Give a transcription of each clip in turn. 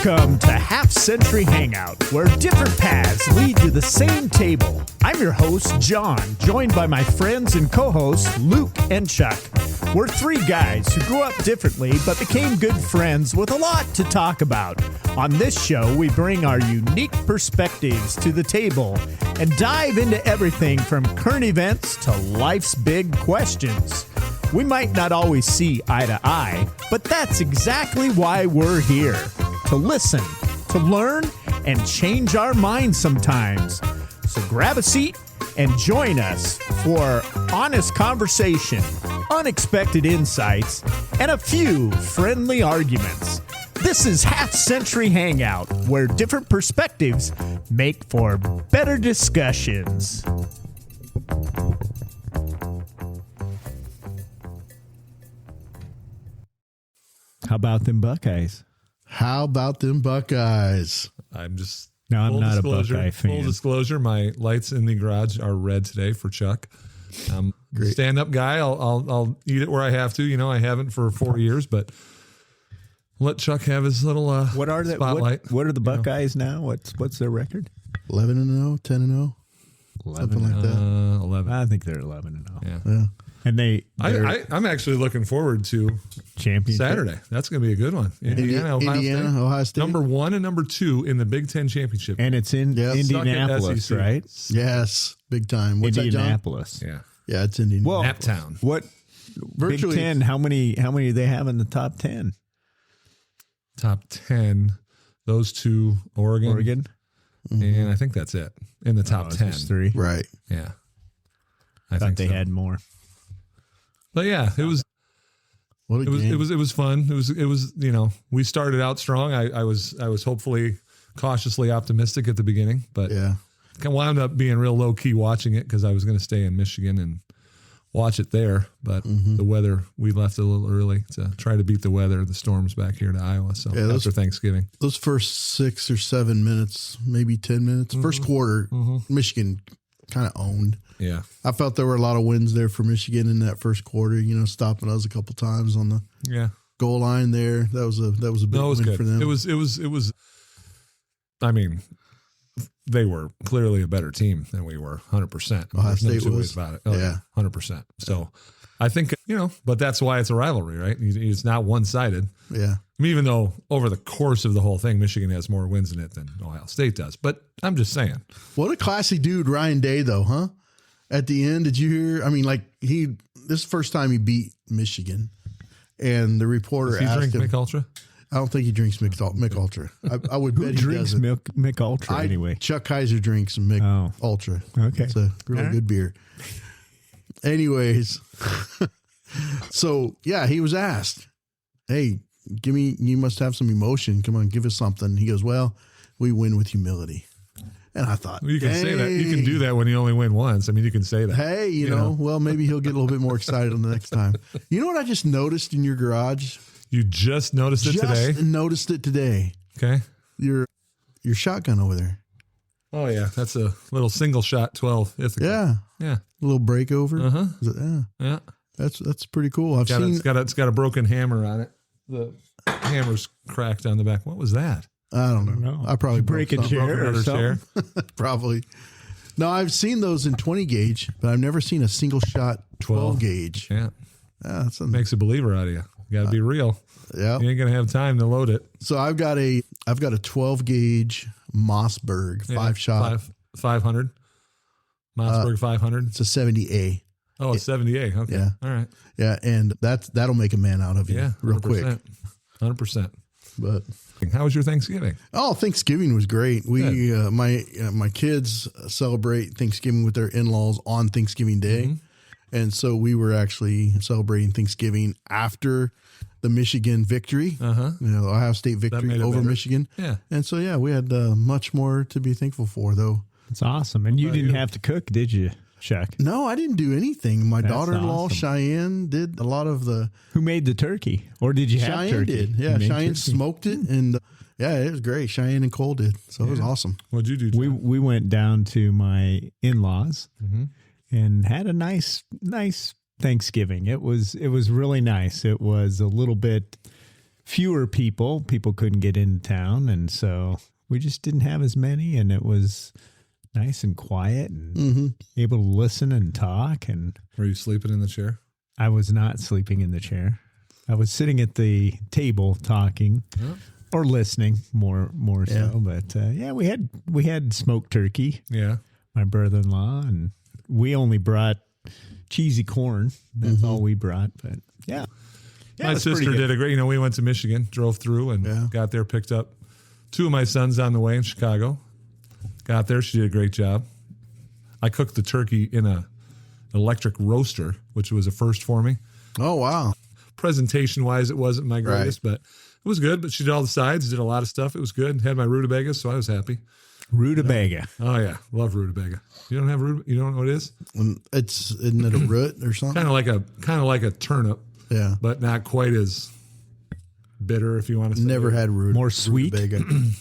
Welcome to Half Century Hangout, where different paths lead to the same table. I'm your host, John, joined by my friends and co-hosts, Luke and Chuck. We're three guys who grew up differently but became good friends with a lot to talk about. On this show, we bring our unique perspectives to the table and dive into everything from current events to life's big questions. We might not always see eye to eye, but that's exactly why we're here. To listen, to learn, and change our minds sometimes. So grab a seat and join us for honest conversation, unexpected insights, and a few friendly arguments. This is Half Century Hangout, where different perspectives make for better discussions. How about them Buckeyes? How about them Buckeyes? I'm just... No, I'm not a Buckeye fan. Full disclosure, my lights in the garage are red today for Chuck. Stand-up guy. I'll eat it where I have to. You know, I haven't for 4 years, but let Chuck have his little spotlight. What are the Buckeyes now? What's their record? 11-0, 10-0, 11, something like that. 11. I think they're 11-0. Yeah. And I'm actually looking forward to championship Saturday. That's going to be a good one. Indiana, Ohio State. Number 1 and number 2 in the Big Ten championship. And it's in Indianapolis, SEC. right? Yes, big time. What's Indianapolis. That, John? Yeah, it's Indianapolis. Well, Nap Town. What Virtually, Big Ten? How many do they have in the top 10? Top 10. Those two, Oregon. Mm-hmm. And I think that's it in the top 10. Just 3. right. Yeah. I thought they had more. But yeah, it was game. It was fun. It was we started out strong. I was hopefully cautiously optimistic at the beginning, but Yeah. I wound up being real low key watching it because I was going to stay in Michigan and watch it there. But the weather, we left a little early to try to beat the weather, the storms back here to Iowa. So after Thanksgiving, Those first 6 or 7 minutes, maybe 10 minutes, first quarter, Michigan kind of owned. yeah, I felt there were a lot of wins there for Michigan in that first quarter. Stopping us a couple times on the goal line there. That was a big win good for them. It was. I mean, they were clearly a better team than we were, 100%. Ohio There's no State two was. ways about it. Yeah. 100%. So I think, but that's why it's a rivalry, right? It's not one-sided. Yeah. I mean, even though over the course of the whole thing, Michigan has more wins in it than Ohio State does. But I'm just saying. What a classy dude, Ryan Day, though, huh? At the end, did you hear? I mean, this is the first time he beat Michigan. And the reporter Does he asked drink him. Mick Ultra? I don't think he drinks Mick Ultra. I would Who bet he drinks doesn't. Mick Ultra anyway? Chuck Kaiser drinks Mick Ultra. Okay. It's a really All right. good beer. Anyways, so yeah, he was asked, "Hey, you must have some emotion. Come on, give us something." He goes, "Well, we win with humility." And I thought, Well, you can say that. You can do that when you only win once. I mean, you can say that. Hey, you know, well, maybe he'll get a little bit more excited on the next time. You know what I just noticed in your garage? You just noticed it today? Noticed it today. Okay. Your shotgun over there. Oh, yeah. That's a little single shot 12 Ithaca. Yeah. Yeah. A little breakover. Uh-huh. Yeah. Yeah. That's pretty cool. It's got a broken hammer on it. The hammer's cracked on the back. What was that? I don't know. I probably break a broke something. chair or Another chair. something. Probably. No, I've seen those in 20 gauge, but I've never seen a single shot 12 gauge. Yeah. That's Makes a believer out of you. You got to be real. yeah. You ain't going to have time to load it. So I've got a 12 gauge Mossberg 5-shot. 500. Mossberg 500. It's a 70A. Oh, it's 78. Okay. Yeah. All right. Yeah, and that'll make a man out of you Yeah. real quick. 100%. But How was your Thanksgiving? Thanksgiving was great. We my kids celebrate Thanksgiving with their in-laws on Thanksgiving Day. And so we were actually celebrating Thanksgiving after the Michigan victory, Ohio State victory over better. Michigan. Yeah. And so, yeah, we had much more to be thankful for, though. It's awesome. And you didn't have to cook, did you, Chuck? No, I didn't do anything. My That's daughter-in-law, awesome. Cheyenne, did a lot of the... Who made the turkey? Or did you have Cheyenne turkey? did. You Yeah, made Cheyenne turkey? smoked it, and it was great. Cheyenne and Cole did. So it was awesome. What'd you do? John? We went down to my in-laws and had a nice Thanksgiving. It was really nice. It was a little bit fewer people. People couldn't get into town, and so we just didn't have as many, and it was nice and quiet and able to listen and talk. And Were you sleeping in the chair? I was not sleeping in the chair. I was sitting at the table talking or listening more so. But we had smoked turkey. Yeah. My brother-in-law, and we only brought cheesy corn. That's all we brought. But yeah, my sister did a great. We went to Michigan, drove through, and got there, picked up 2 of my sons on the way in Chicago. Got there, she did a great job. I cooked the turkey in an electric roaster, which was a first for me. Oh wow! Presentation-wise, it wasn't my greatest, but it was good. But she did all the sides, did a lot of stuff. It was good. Had my rutabaga, so I was happy. Rutabaga. Oh yeah, love rutabaga. You don't have you don't know what it is? Isn't it a root or something? Kind of like a turnip. Yeah, but not quite as bitter, if you want to say. Never had root. More sweet?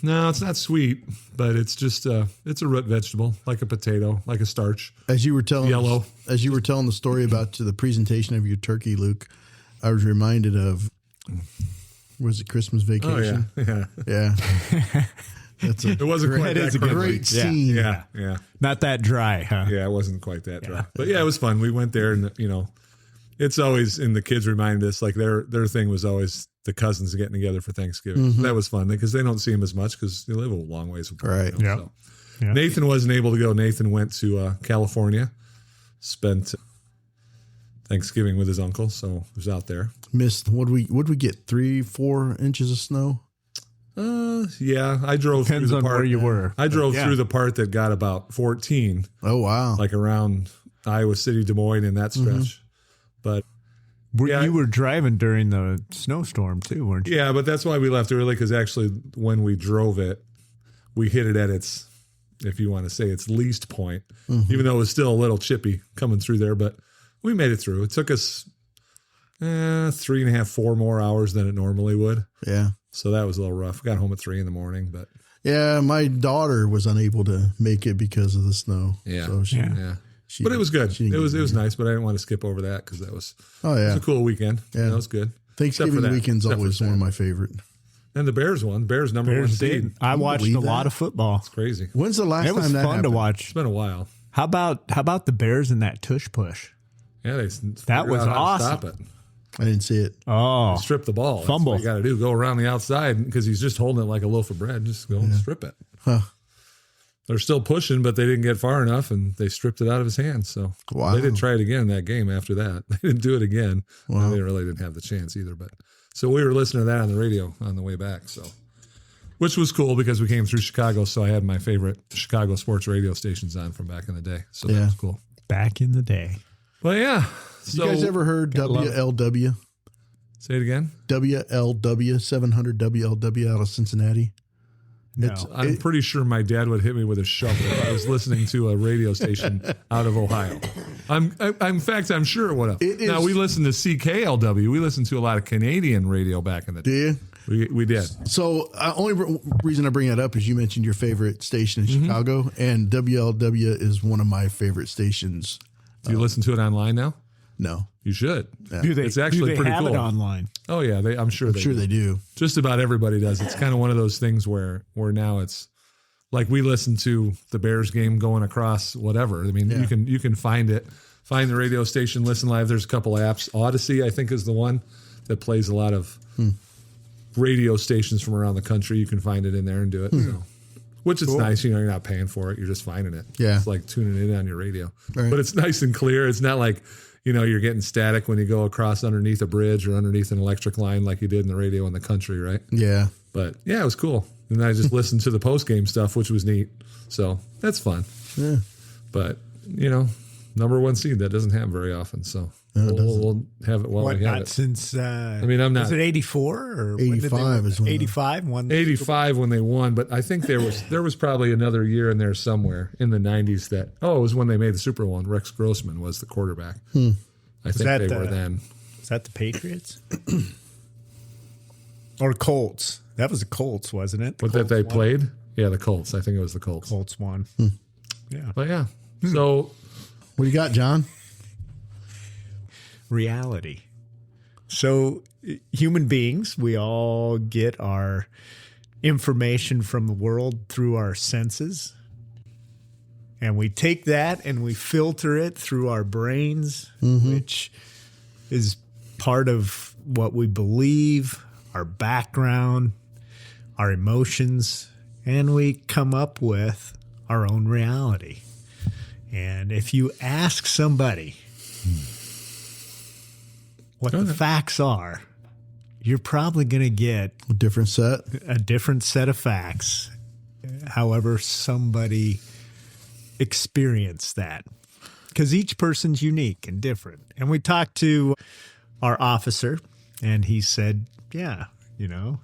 No, it's not sweet, but it's just it's a root vegetable, like a potato, like a starch. As you were telling Yellow. As you were telling the story about the presentation of your turkey, Luke, I was reminded of, was it Christmas Vacation? Oh, yeah. It wasn't quite that great scene. Yeah. Not that dry, huh? Yeah, it wasn't quite that dry. But yeah, it was fun. We went there, and it's always, and the kids reminded us, like their thing was always the cousins getting together for Thanksgiving. That was fun because they don't see them as much because they live a long ways apart. Right. So. Nathan wasn't able to go. Nathan went to California, spent Thanksgiving with his uncle, so he was out there. Missed, would we get 3-4 inches of snow? Yeah, I drove Depends through the on part where you were. I drove through the part that got about 14. Oh wow! Like around Iowa City, Des Moines, in that stretch. But you were driving during the snowstorm too, weren't you? Yeah, but that's why we left early, because actually when we drove it, we hit it at its, if you want to say, its least point, even though it was still a little chippy coming through there. But we made it through. It took us 3.5, 4 more hours than it normally would. Yeah. So that was a little rough. Got home at 3 a.m, but yeah, my daughter was unable to make it because of the snow. Yeah. So but it was good. It was nice, but I didn't want to skip over that because that was it was a cool weekend. Yeah, that was good. Thanksgiving weekend's always one of my favorite. And the Bears won. Bears number 1 seed. I watched a lot of football. It's crazy. When's the last time that happened? It was fun to watch. It's been a while. How about the Bears and that tush push? Yeah, that was awesome. Stop it. I didn't see it. Oh, strip the ball. Fumble. That's what you got to do. Go around the outside because he's just holding it like a loaf of bread. Just go and strip it. Huh. They're still pushing, but they didn't get far enough, and they stripped it out of his hands. So they didn't try it again that game after that. They didn't do it again. Wow. They really didn't have the chance either. But so we were listening to that on the radio on the way back. So, which was cool because we came through Chicago, so I had my favorite Chicago sports radio stations on from back in the day. So that was cool. Back in the day. Well, yeah. So, you guys ever heard WLW? Say it again. WLW, 700 WLW out of Cincinnati. No. I'm pretty sure my dad would hit me with a shovel if I was listening to a radio station out of Ohio. In fact, I'm sure it would have. Now, we listened to CKLW. We listened to a lot of Canadian radio back in the day. Do you? We did. So, only reason I bring that up is you mentioned your favorite station in Chicago, and WLW is one of my favorite stations. Do you listen to it online now? No. You should. Yeah. It's actually pretty have cool. It online? Oh yeah, I'm sure they do. Just about everybody does. It's kind of one of those things where now it's like we listen to the Bears game going across whatever. I mean, you can find it, find the radio station, listen live. There's a couple apps. Odyssey, I think, is the one that plays a lot of radio stations from around the country. You can find it in there and do it. So. Which is nice. You're not paying for it. You're just finding it. Yeah. It's like tuning in on your radio. Right. But it's nice and clear. It's not like, you're getting static when you go across underneath a bridge or underneath an electric line like you did in the radio in the country, right? Yeah. But yeah, it was cool. And I just listened to the post-game stuff, which was neat. So that's fun. Yeah. But, number 1 seed, that doesn't happen very often. So we'll have it while we have it. Since, I'm not. Was it 84 or 85 is when 85 won? 85 when they won, but I think there was probably another year in there somewhere in the 90s that it was when they made the Super Bowl and Rex Grossman was the quarterback. I think they were then. Is that the Patriots? Or Colts? That was the Colts, wasn't it? What that they played? Yeah, the Colts. I think it was the Colts. Colts won. Yeah. But yeah. So what do you got, John? Reality. So human beings, we all get our information from the world through our senses. And we take that and we filter it through our brains, which is part of what we believe, our background, our emotions, and we come up with our own reality. And if you ask somebody what the facts are, you're probably going to get A different set of facts, however somebody experienced that. Because each person's unique and different. And we talked to our officer, and he said, yeah, you know.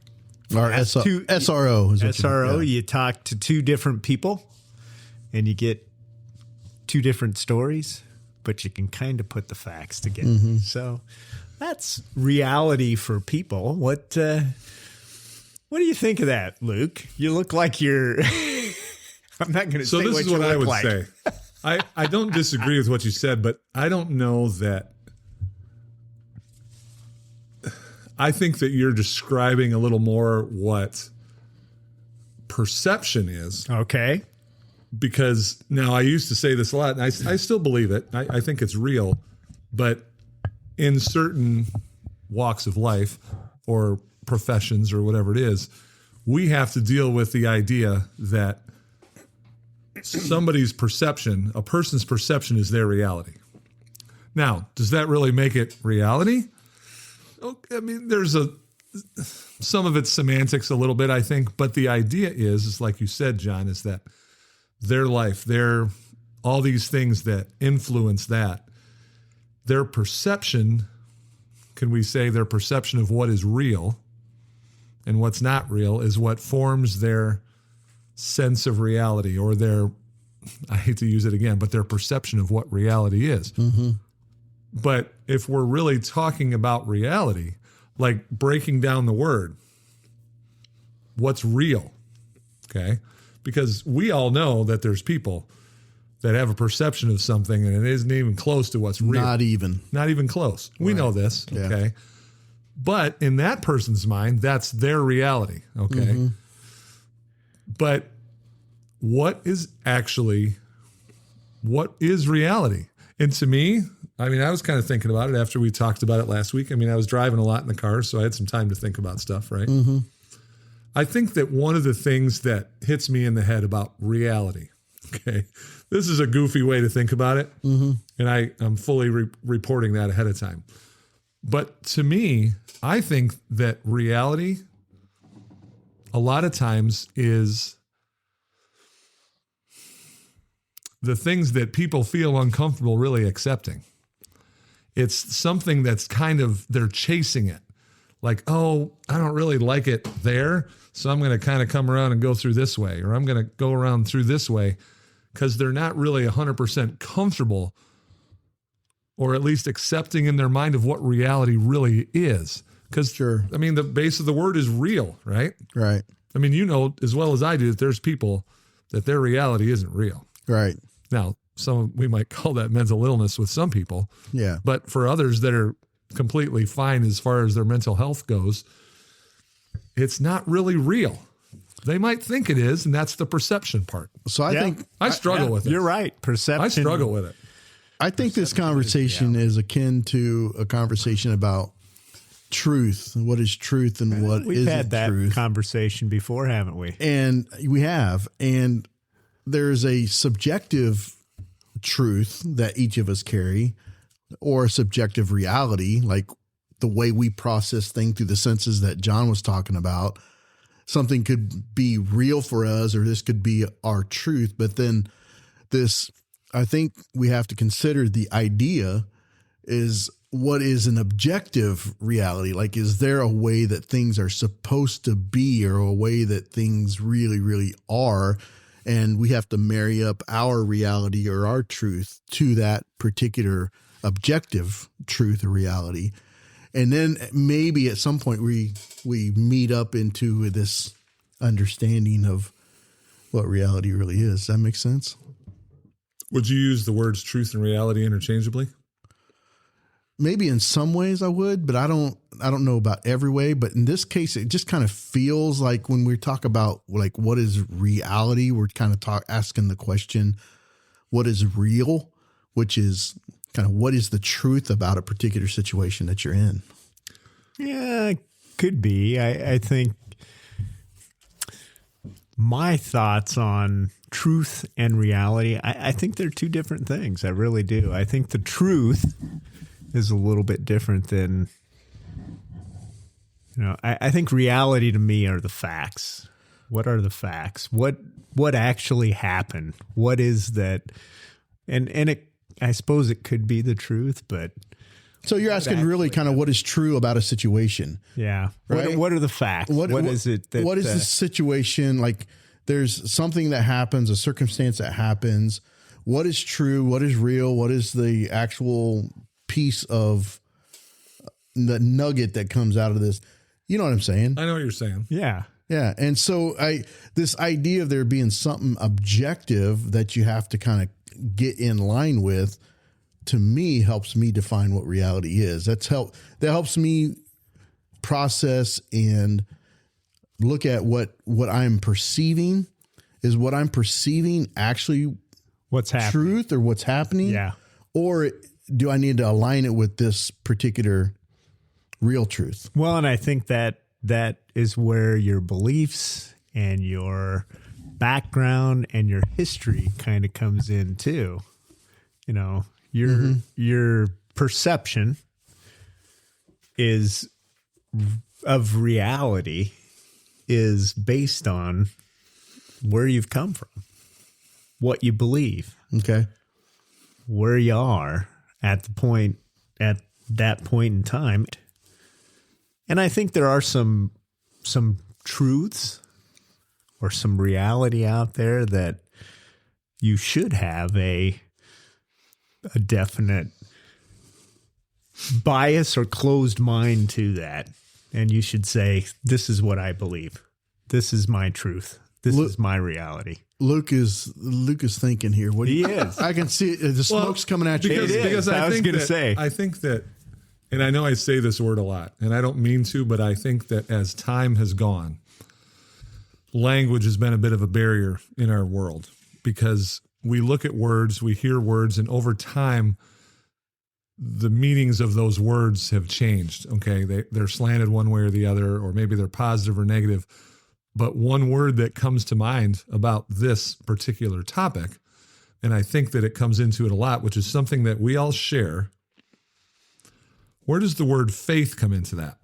Our SRO. Is SRO, you talk to two different people, and you get two different stories, but you can kind of put the facts together. So that's reality for people. What do you think of that, Luke? You look like you're... I'm not going to say what you look like. So this is what I would say. I don't disagree with what you said, but I don't know that... I think that you're describing a little more what perception is. Okay. Because now I used to say this a lot, and I still believe it. I think it's real. But in certain walks of life or professions or whatever it is, we have to deal with the idea that somebody's perception, a person's perception, is their reality. Now, does that really make it reality? I mean, there's some of it's semantics a little bit, I think, but the idea is like you said, John, is that their life, all these things that influence that, their perception, can we say their perception of what is real and what's not real is what forms their sense of reality, or I hate to use it again, but their perception of what reality is. But if we're really talking about reality, like breaking down the word, what's real? Okay. Because we all know that there's people that have a perception of something and it isn't even close to what's real. Not even close. We know this. Yeah. Okay. But in that person's mind, that's their reality. Okay. But what is reality? And to me, I mean, I was kind of thinking about it after we talked about it last week. I mean, I was driving a lot in the car, so I had some time to think about stuff, right? I think that one of the things that hits me in the head about reality, okay, this is a goofy way to think about it, and I'm fully reporting that ahead of time. But to me, I think that reality a lot of times is the things that people feel uncomfortable really accepting. It's something that's kind of, they're chasing it. Like, oh, I don't really like it there, so I'm going to kind of come around and go through this way, or I'm going to go around through this way, because they're not really 100% comfortable, or at least accepting in their mind of what reality really is. Because, I mean, the base of the word is real, right? Right. I mean, you know as well as I do that there's people that their reality isn't real. Right. Now, we might call that mental illness with some people. Yeah. But for others that are completely fine as far as their mental health goes, it's not really real. They might think it is, and that's the perception part. So I think I struggle with it. You're right. Perception. I struggle with it. I think this conversation is akin to a conversation about truth. What is truth and what isn't truth? We've had that conversation before, haven't we? And we have. And there's a subjective truth that each of us carry, or a subjective reality, like the way we process things through the senses that John was talking about. Something could be real for us, or this could be our truth. But then I think we have to consider the idea is what is an objective reality? Like, is there a way that things are supposed to be, or a way that things really, really are? And we have to marry up our reality or our truth to that particular objective truth or reality. And then maybe at some point we meet up into this understanding of what reality really is. Does that make sense? Would you use the words truth and reality interchangeably? maybe in some ways I would, but I don't know about every way. But in this case, it just kind of feels like when we talk about like what is reality, we're kind of asking the question, what is real, which is kind of what is the truth about a particular situation that you're in. Yeah, could be. I think my thoughts on truth and reality, I think they're two different things. I really do. I think the truth is a little bit different than, I think reality to me are the facts. What are the facts? What actually happened? What is that? And I suppose it could be the truth, but. So you're asking really kind of what is true about a situation. Yeah. Right? What are the facts? What is it? What is the situation? Like there's something that happens, a circumstance that happens. What is true? What is real? What is the actual piece of the nugget that comes out of this? You know what I'm saying? I know what you're saying. Yeah. Yeah. And so this idea of there being something objective that you have to kind of get in line with, to me, helps me define what reality is. That helps me process and look at what I'm perceiving. Is what I'm perceiving actually what's happening? Truth or what's happening? Yeah. Or do I need to align it with this particular real truth? Well, and I think that is where your beliefs and your background and your history kind of comes in too. Your perception of reality is based on where you've come from, what you believe, okay, where you are at that point in time. And I think there are some truths or some reality out there that you should have a definite bias or closed mind to that. And you should say, this is what I believe. This is my truth. This is my reality. Luke is thinking here. What he is. I can see it. The smoke's coming at you. Because I think that, and I know I say this word a lot, and I don't mean to, but I think that as time has gone, language has been a bit of a barrier in our world because we look at words, we hear words, and over time, the meanings of those words have changed. Okay, they're slanted one way or the other, or maybe they're positive or negative. But one word that comes to mind about this particular topic, and I think that it comes into it a lot, which is something that we all share. Where does the word faith come into that?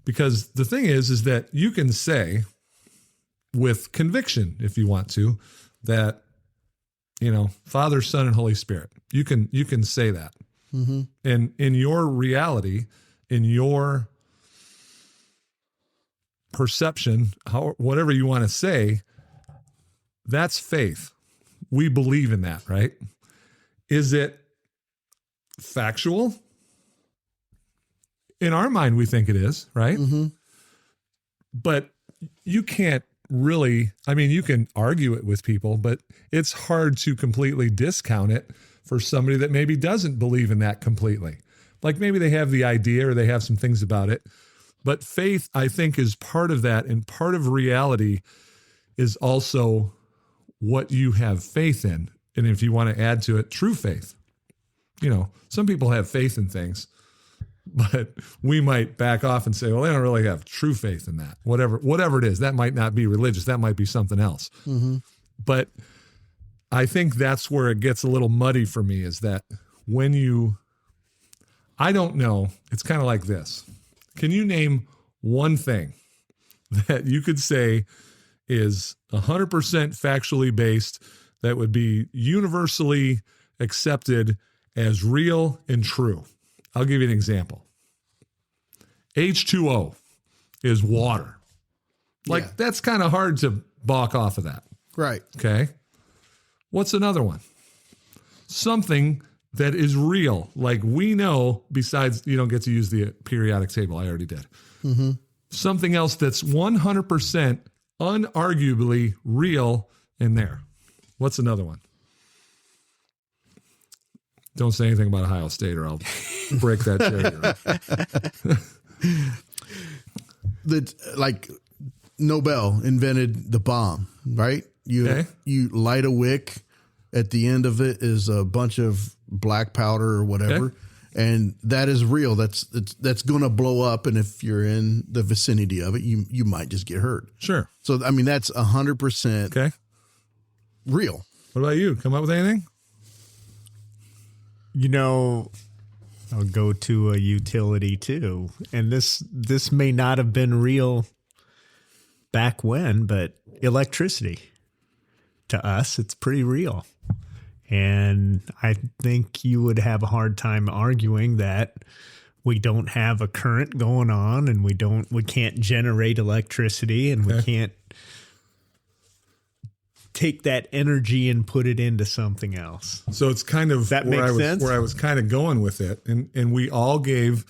Because the thing is that you can say with conviction, if you want to, that, Father, Son, and Holy Spirit, you can say that. Mm-hmm. And in your reality, in your perception, whatever you want to say, that's faith. We believe in that, right? Is it factual? In our mind, we think it is, right? Mm-hmm. But you can't really, you can argue it with people, but it's hard to completely discount it for somebody that maybe doesn't believe in that completely. Like maybe they have the idea or they have some things about it. But faith, I think, is part of that. And part of reality is also what you have faith in. And if you want to add to it, true faith. Some people have faith in things, but we might back off and say, well, they don't really have true faith in that. Whatever it is, that might not be religious. That might be something else. Mm-hmm. But I think that's where it gets a little muddy for me, is that I don't know. It's kind of like this. Can you name one thing that you could say is 100% factually based that would be universally accepted as real and true? I'll give you an example. H2O is water. That's kind of hard to balk off of that. Right. Okay. What's another one? Something that is real. Like we know, besides, you don't get to use the periodic table. I already did. Mm-hmm. Something else that's 100% unarguably real in there. What's another one? Don't say anything about Ohio State or I'll break that chair. Like Nobel invented the bomb, right? You light a wick. At the end of it is a bunch of black powder or whatever. Okay. And that is real. That's going to blow up. And if you're in the vicinity of it, you might just get hurt. Sure. So, I mean, that's 100% real. What about you? Come up with anything? I'll go to a utility too. And this may not have been real back when, but electricity to us, it's pretty real. And I think you would have a hard time arguing that we don't have a current going on and we can't generate electricity and we can't take that energy and put it into something else. So it's kind of where I was kind of going with it. And we all gave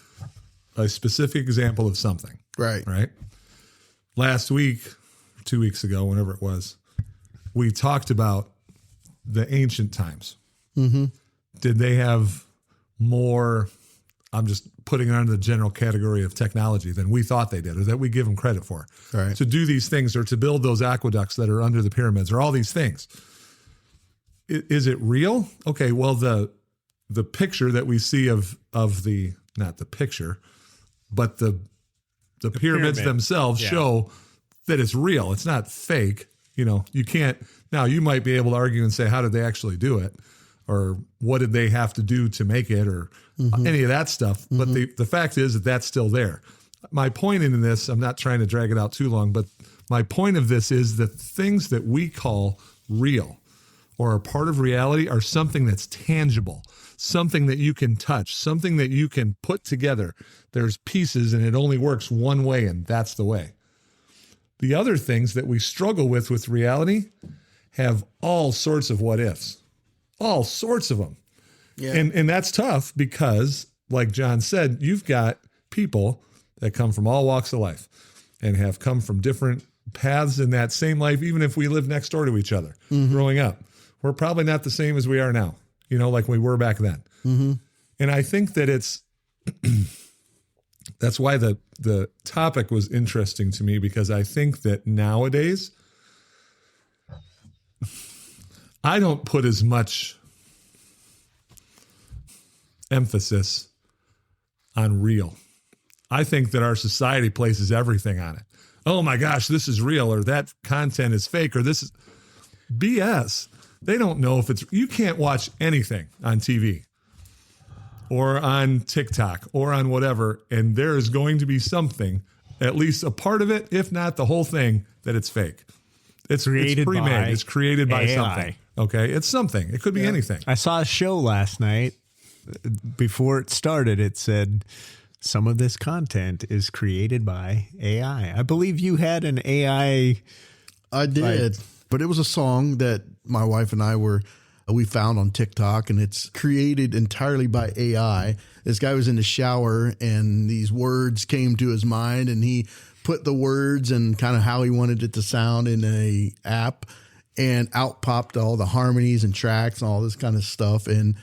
a specific example of something. Right. Last week, 2 weeks ago, whenever it was, we talked about the ancient times. Mm-hmm. Did they have more, I'm just putting it under the general category of technology than we thought they did or that we give them credit for to do these things or to build those aqueducts that are under the pyramids or all these things? Is it real? Okay, well, the picture that we see of the, not the picture, but the pyramids themselves show that it's real. It's not fake. You can't, now you might be able to argue and say, how did they actually do it? Or what did they have to do to make it or any of that stuff. But the fact is that that's still there. My point in this, I'm not trying to drag it out too long, but my point of this is that things that we call real or are part of reality are something that's tangible, something that you can touch, something that you can put together. There's pieces and it only works one way and that's the way. The other things that we struggle with reality have all sorts of what ifs, all sorts of them. Yeah. And that's tough because, like John said, you've got people that come from all walks of life and have come from different paths in that same life, even if we live next door to each other growing up. We're probably not the same as we are now, like we were back then. Mm-hmm. And I think that it's... That's why the topic was interesting to me because I think that nowadays I don't put as much emphasis on real. I think that our society places everything on it. Oh my gosh, this is real or that content is fake or this is BS. They don't know if you can't watch anything on TV. Or on TikTok or on whatever, and there is going to be something, at least a part of it, if not the whole thing, that it's fake. It's pre-made. It's created by something. Okay, it's something. It could be anything. I saw a show last night. Before it started, it said some of this content is created by AI. I believe you had an AI. I did, but it was a song that my wife and I we found on TikTok, and it's created entirely by AI. This guy was in the shower and these words came to his mind and he put the words and kind of how he wanted it to sound in a app, and out popped all the harmonies and tracks and all this kind of stuff. And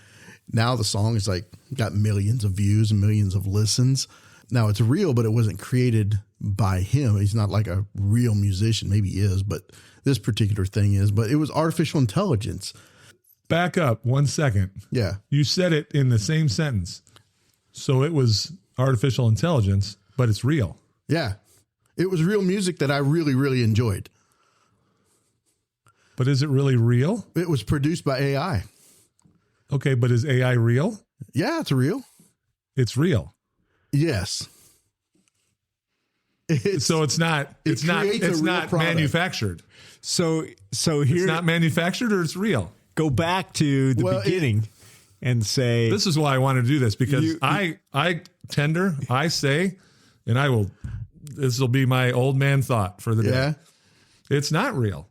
now the song is got millions of views and millions of listens. Now it's real, but it wasn't created by him. He's not like a real musician. Maybe he is, but this particular thing is, but it was artificial intelligence. Back up 1 second. Yeah. You said it in the same sentence. So it was artificial intelligence, but it's real. Yeah. It was real music that I really, really enjoyed. But is it really real? It was produced by AI. Okay, but is AI real? Yeah, it's real. It's real. Yes. So it's not manufactured. So here it's not manufactured or it's real. Go back to the beginning and say, this is why I want to do this because I say, and this will be my old man thought for the day. It's not real.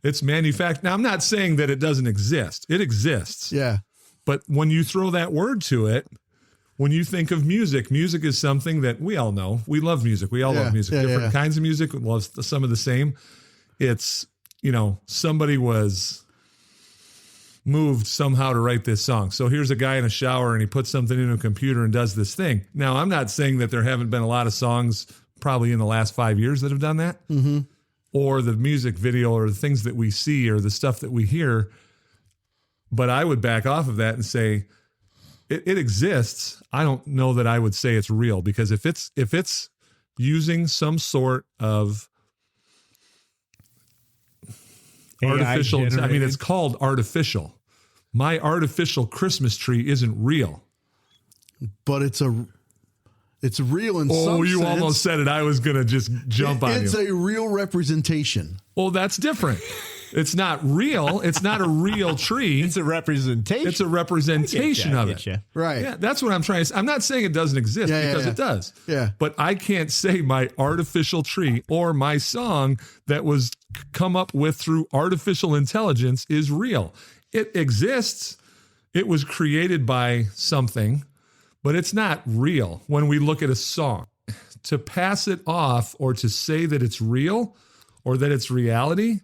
It's manufactured. Now I'm not saying that it doesn't exist. It exists. Yeah. But when you throw that word to it, when you think of music is something that we all know. We love music. We all love music. Different kinds of music. We love some of the same. It's, somebody was moved somehow to write this song. So here's a guy in a shower and he puts something into a computer and does this thing. Now, I'm not saying that there haven't been a lot of songs probably in the last 5 years that have done that, or the music video or the things that we see or the stuff that we hear. But I would back off of that and say it exists. I don't know that I would say it's real, because if it's using some sort of artificial, I mean, it's called artificial. My artificial Christmas tree isn't real, but it's real in some sense. Oh, you almost said it. I was going to just jump on you. It's a real representation. Well, that's different. It's not real. It's not a real tree. It's a representation. It's a representation of it. Right. Yeah, that's what I'm trying to say. I'm not saying it doesn't exist, because it does. Yeah. But I can't say my artificial tree or my song that was come up with through artificial intelligence is real. It exists. It was created by something, but it's not real when we look at a song. To pass it off or to say that it's real or that it's reality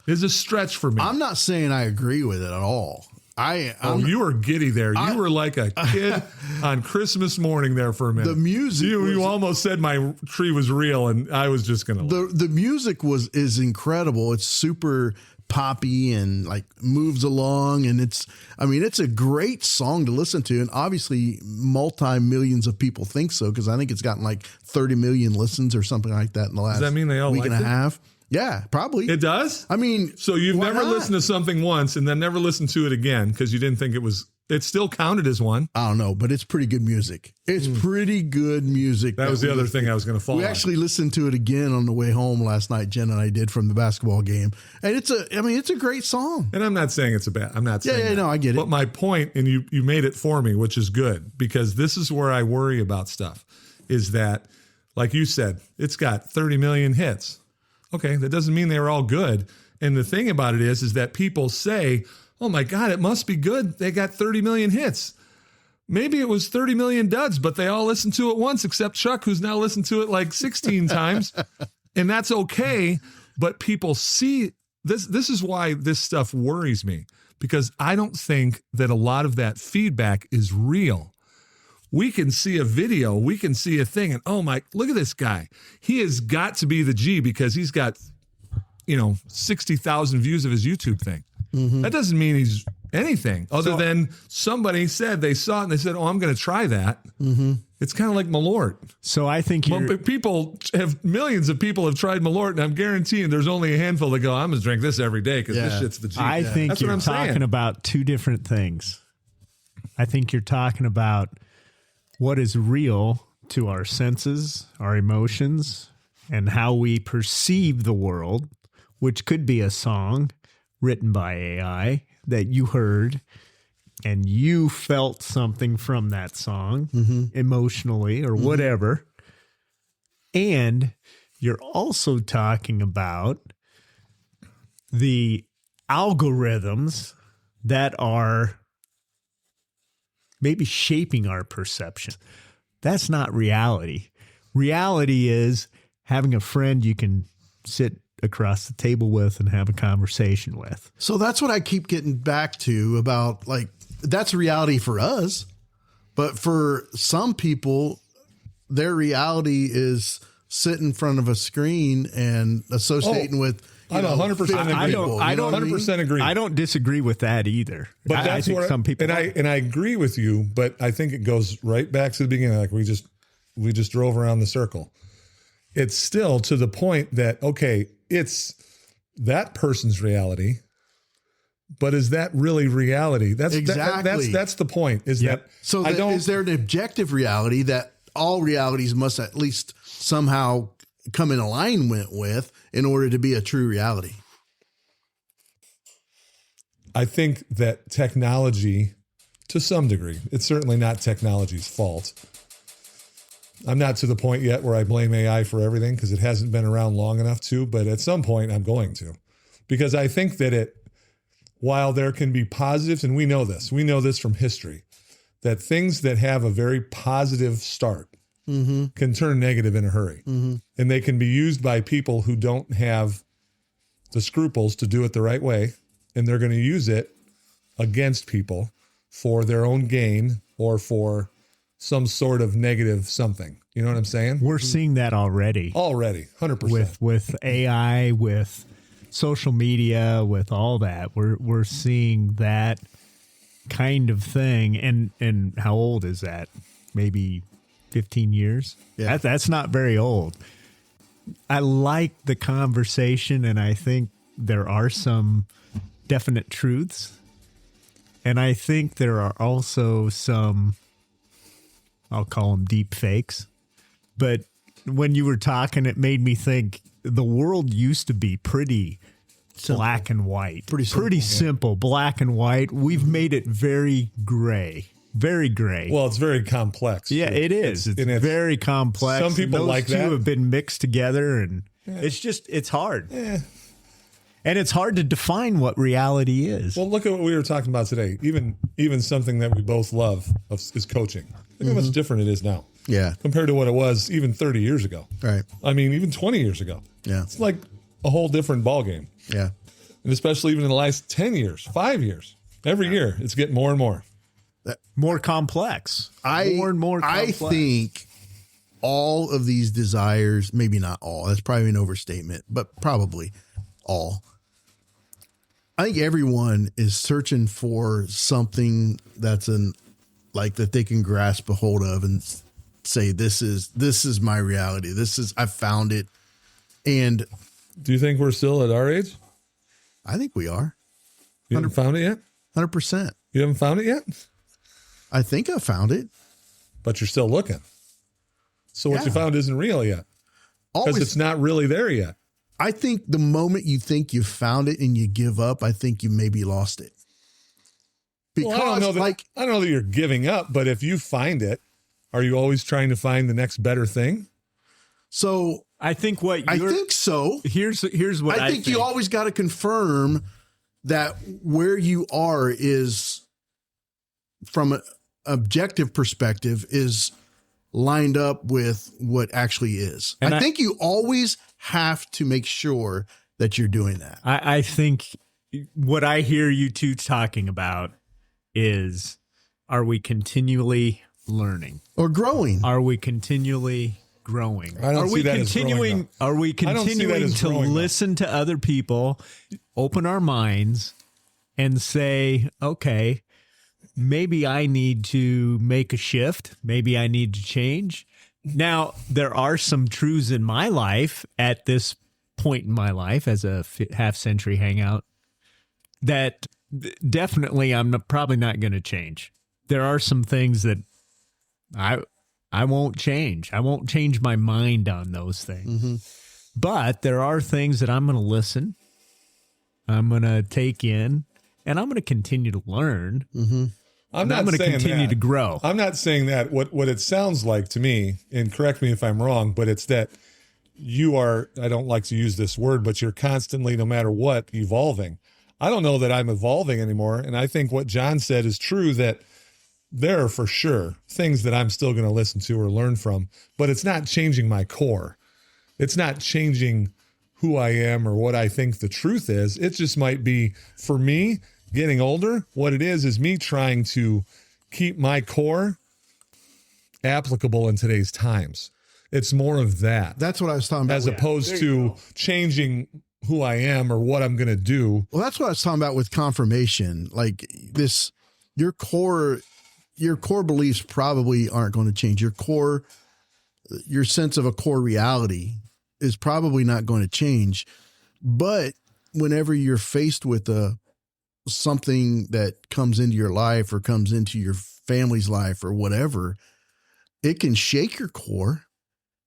is a stretch for me. I'm not saying I agree with it at all. You were giddy there. You were like a kid on Christmas morning there for a minute. The music, you almost said my tree was real, and I was just gonna. The music is incredible. It's super poppy and like moves along, and it's a great song to listen to, and obviously multi-millions of people think so, because I think it's gotten like 30 million listens or something like that in the last Does that mean they all week and a liked it? half. Yeah, probably. It does? I mean, so you've why never not? listened to something once and then never listened to it again because you didn't think it still counted as one. I don't know, but it's pretty good music. It's pretty good music. That was the other thing I was going to follow. We actually listened to it again on the way home last night, Jen and I did, from the basketball game. And it's a great song. And I'm not saying it's I'm not saying that. No, I get it. But my point, and you made it for me, which is good, because this is where I worry about stuff, is that, like you said, it's got 30 million hits. Okay, that doesn't mean they were all good. And the thing about it is that people say, oh my God, it must be good. They got 30 million hits. Maybe it was 30 million duds, but they all listened to it once, except Chuck, who's now listened to it like 16 times. And that's okay. But people see this. This is why this stuff worries me, because I don't think that a lot of that feedback is real. We can see a video, we can see a thing, and oh my, look at this guy. He has got to be the G because he's got, 60,000 views of his YouTube thing. Mm-hmm. That doesn't mean he's anything other than somebody said they saw it and they said, oh, I'm going to try that. Mm-hmm. It's kind of like Malort. So I think millions of people have tried Malort, and I'm guaranteeing there's only a handful that go, I'm going to drink this every day because this shit's the G. I think That's you're what I'm talking saying. about two different things. I think you're talking about what is real to our senses, our emotions, and how we perceive the world, which could be a song written by AI that you heard and you felt something from that song emotionally or whatever. And you're also talking about the algorithms that are maybe shaping our perception. That's not reality. Reality is having a friend you can sit across the table with and have a conversation with. So that's what I keep getting back to about, like, that's reality for us. But for some people, their reality is sit in front of a screen and associating with. I 100% agree. I don't 100% agree. I don't disagree with that either. But I think some people and I agree with you, but I think it goes right back to the beginning. Like we just drove around the circle. It's still to the point that, okay, it's that person's reality, but is that really reality? That's exactly that's the point. Is that so? Is there an objective reality that all realities must at least somehow come in alignment with in order to be a true reality? I think that technology, to some degree, it's certainly not technology's fault. I'm not to the point yet where I blame AI for everything because it hasn't been around long enough to, but at some point I'm going to, because I think that while there can be positives, and we know this from history, that things that have a very positive start can turn negative in a hurry. And they can be used by people who don't have the scruples to do it the right way. And they're going to use it against people for their own gain or for some sort of negative something. You know what I'm saying? We're seeing that already. Already, 100%. With AI, with social media, with all that. We're seeing that kind of thing. And how old is that? Maybe 15 years? Yeah. That's not very old. I like the conversation, and I think there are some definite truths. And I think there are also some, I'll call them deep fakes. But when you were talking, it made me think the world used to be pretty simple. Black and white. Pretty simple, black and white. We've made it very gray. Very gray. Well, it's very complex. Yeah, it is. It's very complex. Some people like that. Those two have been mixed together, and it's hard. Yeah. And it's hard to define what reality is. Well, look at what we were talking about today. Even something that we both love is coaching. Look how much different it is now. Yeah. Compared to what it was even 30 years ago. Right. I mean, even 20 years ago. Yeah. It's like a whole different ballgame. Yeah. And especially even in the last 10 years, 5 years. Every year, it's getting more and more. More complex. More and more complex. I think all of these desires, maybe not all, that's probably an overstatement, but probably all. I think everyone is searching for something that's that they can grasp a hold of and say, this is my reality. I found it. And do you think we're still at our age? I think we are. You haven't found it yet? 100%. You haven't found it yet? I think I found it. But you're still looking. So what you found isn't real yet. Because it's not really there yet. I think the moment you think you found it and you give up, I think you maybe lost it. Because I don't know that you're giving up, but if you find it, are you always trying to find the next better thing? So I think I think so. Here's what I think. You always got to confirm that where you are is, from an objective perspective, is lined up with what actually is. And I think you always have to make sure that you're doing that. I think what I hear you two talking about is, are we continually learning or growing? Are we continually growing? I don't see that as growing, Are we continuing to listen to other people, open our minds, and say, okay, maybe I need to make a shift. Maybe I need to change. Now, there are some truths in my life at this point in my life as a half-century hangout that definitely I'm probably not going to change. There are some things that I won't change. I won't change my mind on those things. Mm-hmm. But there are things that I'm going to listen, I'm going to take in, and I'm going to continue to learn. Mm-hmm. I'm going to continue to grow. I'm not saying that. What it sounds like to me, and correct me if I'm wrong, but it's that you are, I don't like to use this word, but you're constantly, no matter what, evolving. I don't know that I'm evolving anymore. And I think what John said is true, that there are for sure things that I'm still going to listen to or learn from, but it's not changing my core. It's not changing who I am or what I think the truth is. It just might be, for me, getting older, what it is me trying to keep my core applicable in today's times. It's more of that. That's what I was talking about. As opposed to changing who I am or what I'm going to do. Well, that's what I was talking about with confirmation. Like this, your core beliefs probably aren't going to change. Your sense of a core reality is probably not going to change. But whenever you're faced with something that comes into your life or comes into your family's life or whatever, it can shake your core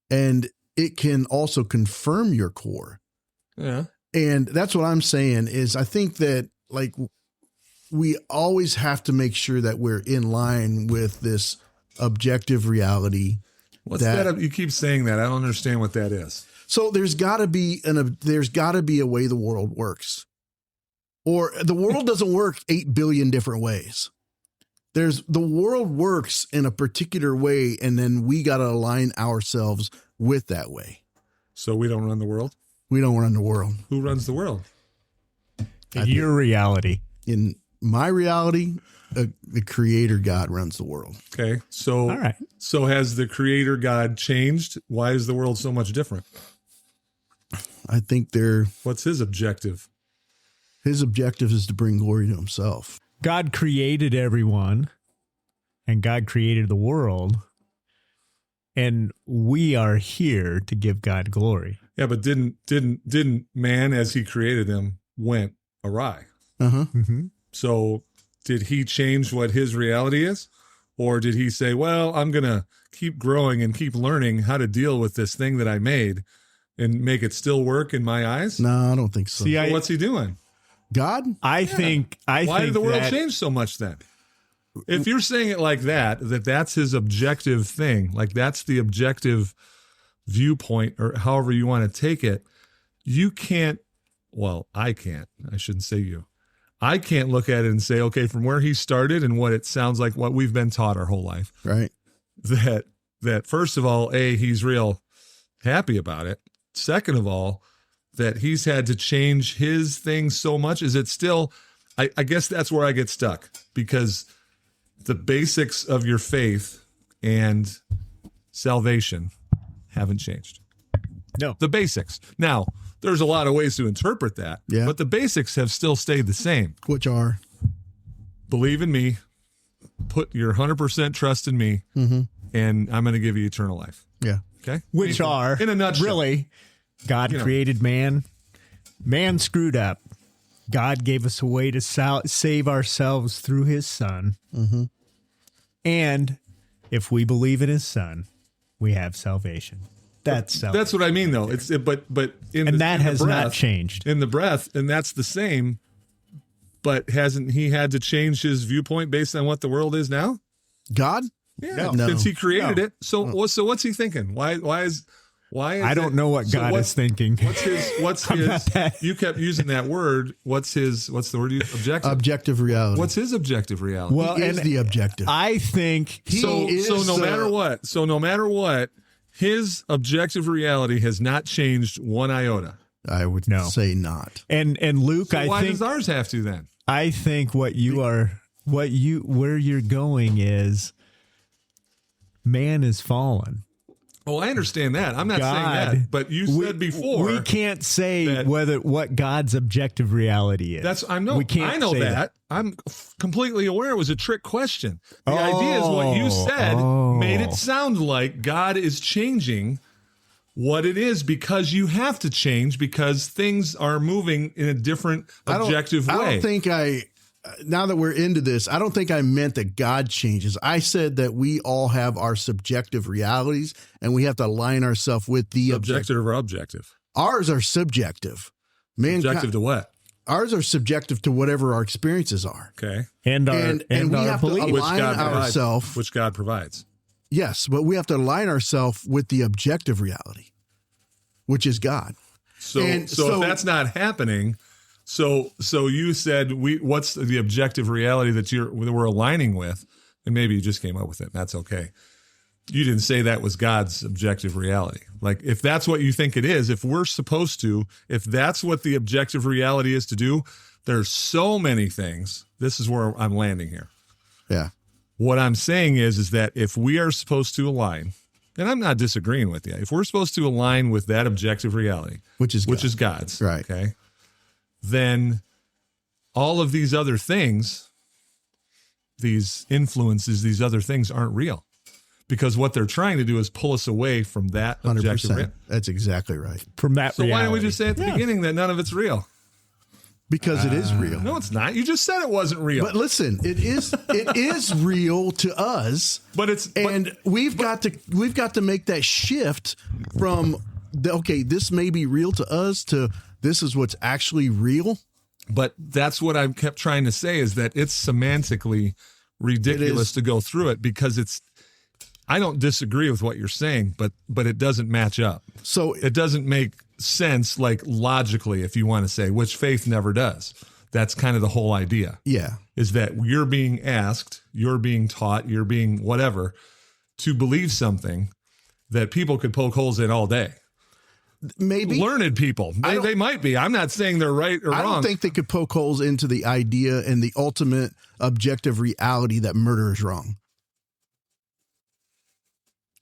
and it can also confirm your core. Yeah. And that's what I'm saying is, I think that like we always have to make sure that we're in line with this objective reality. What's that? You keep saying that. I don't understand what that is. So there's gotta be a way the world works. Or the world doesn't work 8 billion different ways. The world works in a particular way, and then we got to align ourselves with that way. So we don't run the world? We don't run the world. Who runs the world? Your reality. In my reality, the creator God runs the world. Okay. So, All right. So has the creator God changed? Why is the world so much different? I think What's his objective? his objective is to bring glory to himself. God created everyone and God created the world. And we are here to give God glory. Yeah, but didn't man, as he created them, went awry? Uh-huh. Mm-hmm. So did he change what his reality is? Or did he say, well, I'm going to keep growing and keep learning how to deal with this thing that I made and make it still work in my eyes? No, I don't think so. See, So what's he doing? God? I think Why did the world that- change so much then? If you're saying it like that's his objective thing, like that's the objective viewpoint or however you want to take it, you can't, well, I can't, I shouldn't say you. I can't look at it and say, okay, from where he started and what it sounds like, what we've been taught our whole life, Right. that first of all, he's real happy about it. Second of all, that he's had to change his thing so much. Is it still, I guess that's where I get stuck, because the basics of your faith and salvation haven't changed. No. The basics. Now, there's a lot of ways to interpret that, Yeah. but the basics have still stayed the same. Which are? Believe in me, put your 100% trust in me, and I'm going to give you eternal life. Yeah. Okay? Which are, in a nutshell. really, God created man. Man screwed up. God gave us a way to save ourselves through his son. Mm-hmm. And if we believe in his son, we have salvation. That's salvation. That's what I mean, though. But in And the, that in the has breath, not changed. in the breath, and that's the same. But hasn't he had to change his viewpoint based on what the world is now? God? Yeah, No. since he created No. it. So what's he thinking? Why is I don't know what God is thinking. What's I'm his not that- you kept using that word. What's the word you objective? Objective reality. What's his objective reality? Well, He is and the objective. I think so is, no matter what, his objective reality has not changed one iota. I would No. say not. and Luke, So I why think does ours have to then? I think where you're going is man is fallen. Oh, I understand that. I'm not saying God, that, but you said before we can't say that- what God's objective reality is. I know say that. I'm completely aware it was a trick question. The idea is what you said Oh. made it sound like God is changing what it is because you have to change because things are moving in a different objective way. I don't think now that we're into this, I don't think I meant that God changes. I said that we all have our subjective realities and we have to align ourselves with the Objective or objective? Ours are subjective. Objective to what? Ours are subjective to whatever our experiences are. Okay. and our And and we our have to belief. align ourselves. Which God provides. Yes, but we have to align ourselves with the objective reality, which is God. So And if that's not happening, so you said what's the objective reality that we're aligning with, and maybe you just came up with it. That's okay. You didn't say that was God's objective reality. Like if that's what you think it is, if that's what the objective reality is to do, there's so many things. This is where I'm landing here. Yeah. What I'm saying is that if we are supposed to align, and I'm not disagreeing with you, if we're supposed to align with that objective reality, Which is God's, Right. Okay, then all of these other things, these influences, these other things aren't real, because what they're trying to do is pull us away from that objective 100%. reality. That's exactly right. from that So reality. why don't we just say at the beginning that none of it's real? Because it is real. No, it's not. You just said it wasn't real. But listen, it is real to us. We've got to make that shift from this may be real to us to this is what's actually real. But that's what I kept trying to say is that it's semantically ridiculous to go through it because I don't disagree with what you're saying, but it doesn't match up. So It doesn't make sense, like logically, if you want to say, which faith never does. That's kind of the whole idea. yeah, Is that you're being asked, you're being taught, you're being whatever to believe something that people could poke holes in all day. maybe learned people. They might be. I'm not saying they're right or wrong. I don't think they could poke holes into the idea and the ultimate objective reality that murder is wrong.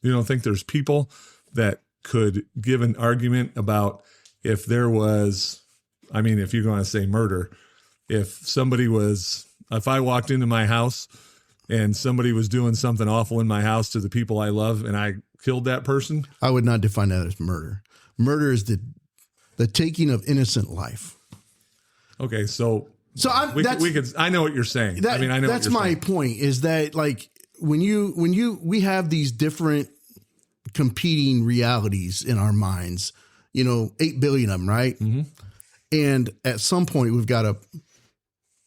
You don't think there's people that could give an argument about if there was, I mean, if you're going to say murder, if I walked into my house and somebody was doing something awful in my house to the people I love and I killed that person? I would not define that as murder. Murder is the taking of innocent life. Okay, so I know what you're saying. I know that's my point, is that like we have these different competing realities in our minds, 8 billion of them, right? Mm-hmm. And at some point we've got to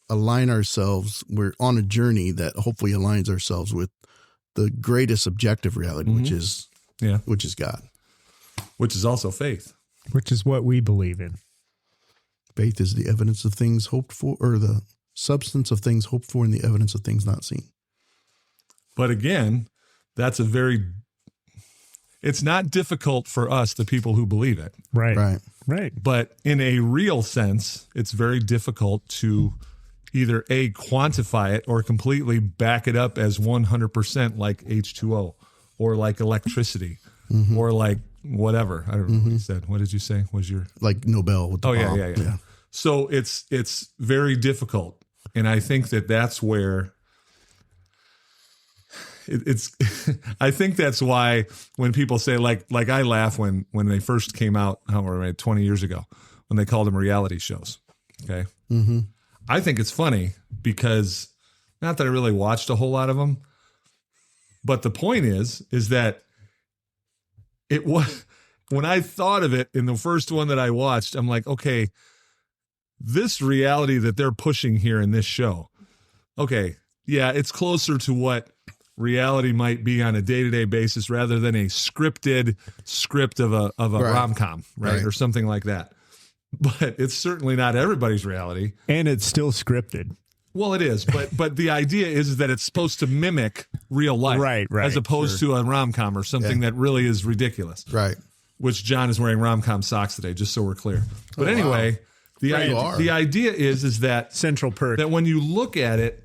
align ourselves. We're on a journey that hopefully aligns ourselves with the greatest objective reality, which is God. Which is also faith. Which is what we believe in. Faith is the evidence of things hoped for, or the substance of things hoped for and the evidence of things not seen. But again, it's not difficult for us, the people who believe it. Right. But in a real sense, it's very difficult to either quantify it or completely back it up as 100% like H2O or like electricity or like whatever. I don't know what you said. What did you say? Was your like Nobel with the bomb. Yeah. So it's very difficult, and I think that's where it's. I think that's why when people say like I laugh when they first came out, 20 years ago, when they called them reality shows. Okay. Mm-hmm. I think it's funny because not that I really watched a whole lot of them, but the point is that it was, when I thought of it in the first one that I watched, I'm like, okay, this reality that they're pushing here in this show. Okay. Yeah. It's closer to what reality might be on a day-to-day basis rather than a scripted script of a rom-com, right? Or something like that. But it's certainly not everybody's reality. And it's still scripted. Well, it is. But the idea is that it's supposed to mimic real life. Right. As opposed to a rom-com or something that really is ridiculous. Right. Which John is wearing rom-com socks today, just so we're clear. But anyway, the idea is that central perk, that when you look at it,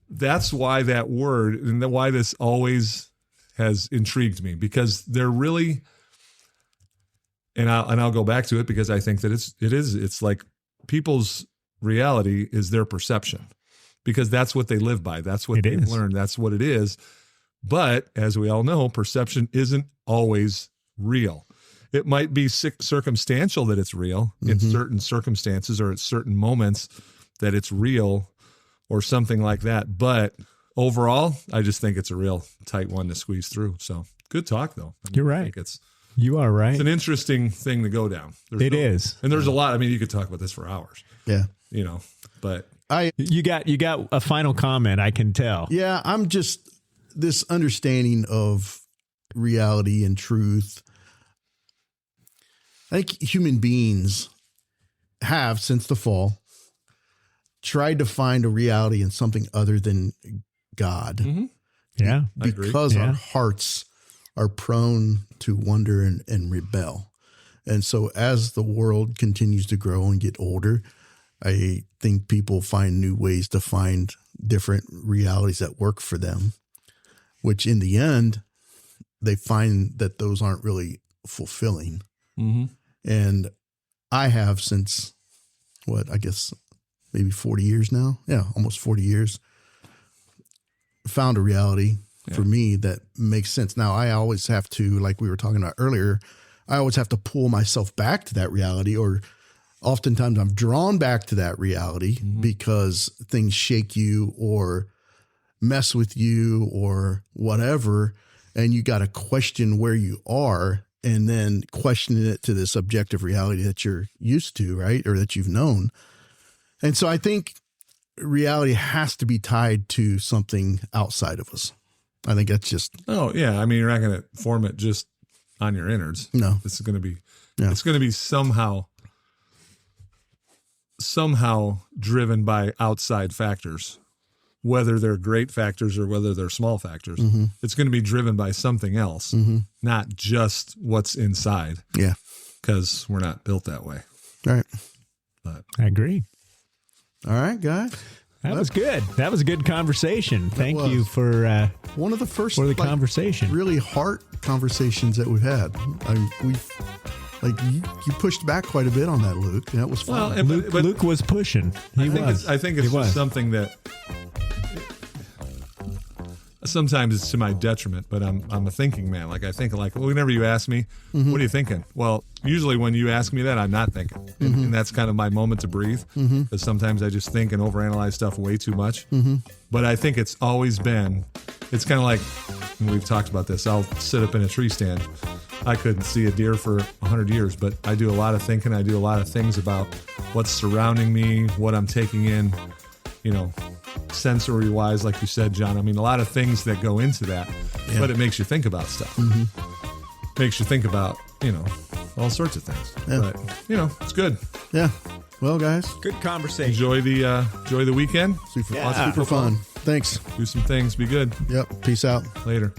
that's why that word and why this always has intrigued me, because they're really... And I'll go back to it because I think that it's like people's reality is their perception, because that's what they live by. That's what they've learned. That's what it is. But as we all know, perception isn't always real. It might be circumstantial that it's real in certain circumstances or at certain moments that it's real or something like that. But overall, I just think it's a real tight one to squeeze through. So good talk though. You're right. You are right. It's an interesting thing to go down. It is. And there's a lot. I mean, you could talk about this for hours. Yeah. But you got a final comment, I can tell. Yeah. I'm just this understanding of reality and truth. I think human beings have, since the fall, tried to find a reality in something other than God. Mm-hmm. Yeah. Because our hearts are prone to wonder and rebel. And so as the world continues to grow and get older, I think people find new ways to find different realities that work for them, which in the end, they find that those aren't really fulfilling. Mm-hmm. And I have since, maybe 40 years now? Yeah, almost 40 years, found a reality for me that makes sense. Now, I always have to, like we were talking about earlier, I always have to pull myself back to that reality, or oftentimes I'm drawn back to that reality because things shake you or mess with you or whatever, and you got to question where you are and then question it to this objective reality that you're used to, right? Or that you've known. And so I think reality has to be tied to something outside of us. I think that's just... Oh, yeah. I mean, you're not going to form it just on your innards. No. This is going to be... Yeah. It's going to be somehow driven by outside factors, whether they're great factors or whether they're small factors. It's going to be driven by something else, not just what's inside. Yeah. because we're not built that way. All right. But I agree. All right, guys. That was good. That was a good conversation. Thank you for one of the first for the conversation. Really heart conversations that we've had. You pushed back quite a bit on that, Luke. That was fun. Well, Luke was pushing. I think it's just something that sometimes it's to my detriment, but I'm a thinking man. Like I think whenever you ask me, what are you thinking? Well, usually when you ask me that, I'm not thinking. And that's kind of my moment to breathe. Because sometimes I just think and overanalyze stuff way too much. But I think it's always been, it's kind of like, and we've talked about this, I'll sit up in a tree stand. I couldn't see a deer for 100 years, but I do a lot of thinking. I do a lot of things about what's surrounding me, what I'm taking in, sensory wise, like you said, John. I mean, a lot of things that go into that, but it makes you think about stuff. Makes you think about, all sorts of things. Yeah. But, it's good. Yeah. Well, guys, good conversation. Enjoy the weekend. Super fun. Thanks. Do some things. Be good. Yep. Peace out. Later.